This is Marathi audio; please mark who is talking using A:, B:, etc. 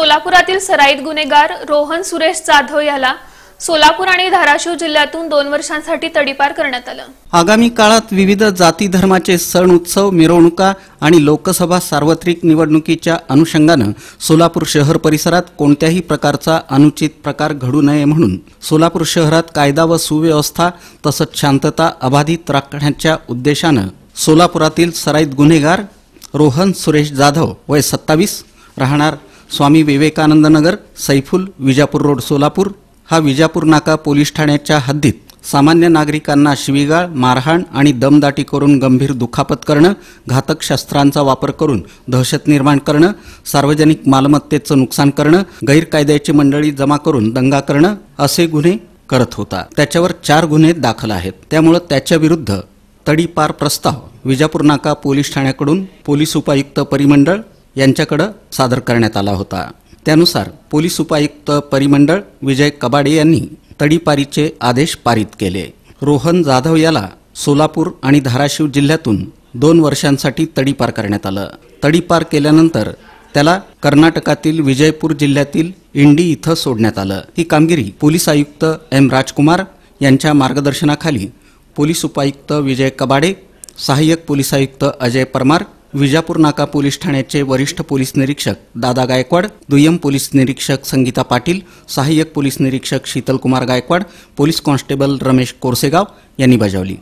A: सोलापुरातील सराईत गुन्हेगार रोहन सुरेश जाधव याला सोलापूर आणि धाराशिव जिल्ह्यातून 2 वर्षांसाठी तडीपार करण्यात आलं।
B: आगामी काळात विविध जाती धर्माचे सण उत्सव मिरवणुका आणि लोकसभा सार्वत्रिक निवडणुकीच्या अनुषंगाने सोलापूर शहर परिसरात कोणत्याही प्रकारचा अनुचित प्रकार घडू नये म्हणून सोलापूर शहरात कायदा व सुव्यवस्था तसंच शांतता अबाधित राखण्याच्या उद्देशाने सोलापुरातील सराईत गुन्हेगार रोहन सुरेश जाधव वय 27 राहणार स्वामी विवेकानंद नगर सैफुल विजापूर रोड सोलापूर हा विजापूर नाका पोलीस ठाण्याच्या हद्दीत सामान्य नागरिकांना शिवीगाळ मारहाण आणि दमदाटी करून गंभीर दुखापत करणं घातक शस्त्रांचा वापर करून दहशत निर्माण करणं सार्वजनिक मालमत्तेचं नुकसान करणं गैरकायद्याची मंडळी जमा करून दंगा करणं असे गुन्हे करत होता। त्याच्यावर 4 गुन्हे दाखल आहेत। त्यामुळे त्याच्या विरुद्ध तडीपार प्रस्ताव विजापूर नाका पोलीस ठाण्याकडून पोलीस उपायुक्त परिमंडळ यांच्याकडे सादर करण्यात आला होता। त्यानुसार पोलीस उपायुक्त परिमंडळ विजय कबाडे यांनी तडीपारीचे आदेश पारित केले। रोहन जाधव याला सोलापूर आणि धाराशिव जिल्ह्यातून 2 वर्षांसाठी तडीपार करण्यात आलं। तडीपार केल्यानंतर त्याला कर्नाटकातील विजयपूर जिल्ह्यातील इंडी इथं सोडण्यात आलं। ही कामगिरी पोलीस आयुक्त एम राजकुमार यांच्या मार्गदर्शनाखाली पोलीस उपायुक्त विजय कबाडे, सहाय्यक पोलीस आयुक्त अजय परमार, विजापूर नाका पोलीस ठाण्याचे वरिष्ठ पोलीस निरीक्षक दादा गायकवाड, दुय्यम पोलीस निरीक्षक संगीता पाटील, सहाय्यक पोलीस निरीक्षक शीतलकुमार गायकवाड, पोलीस कॉन्स्टेबल रमेश कोरसेगाव यांनी बजावली।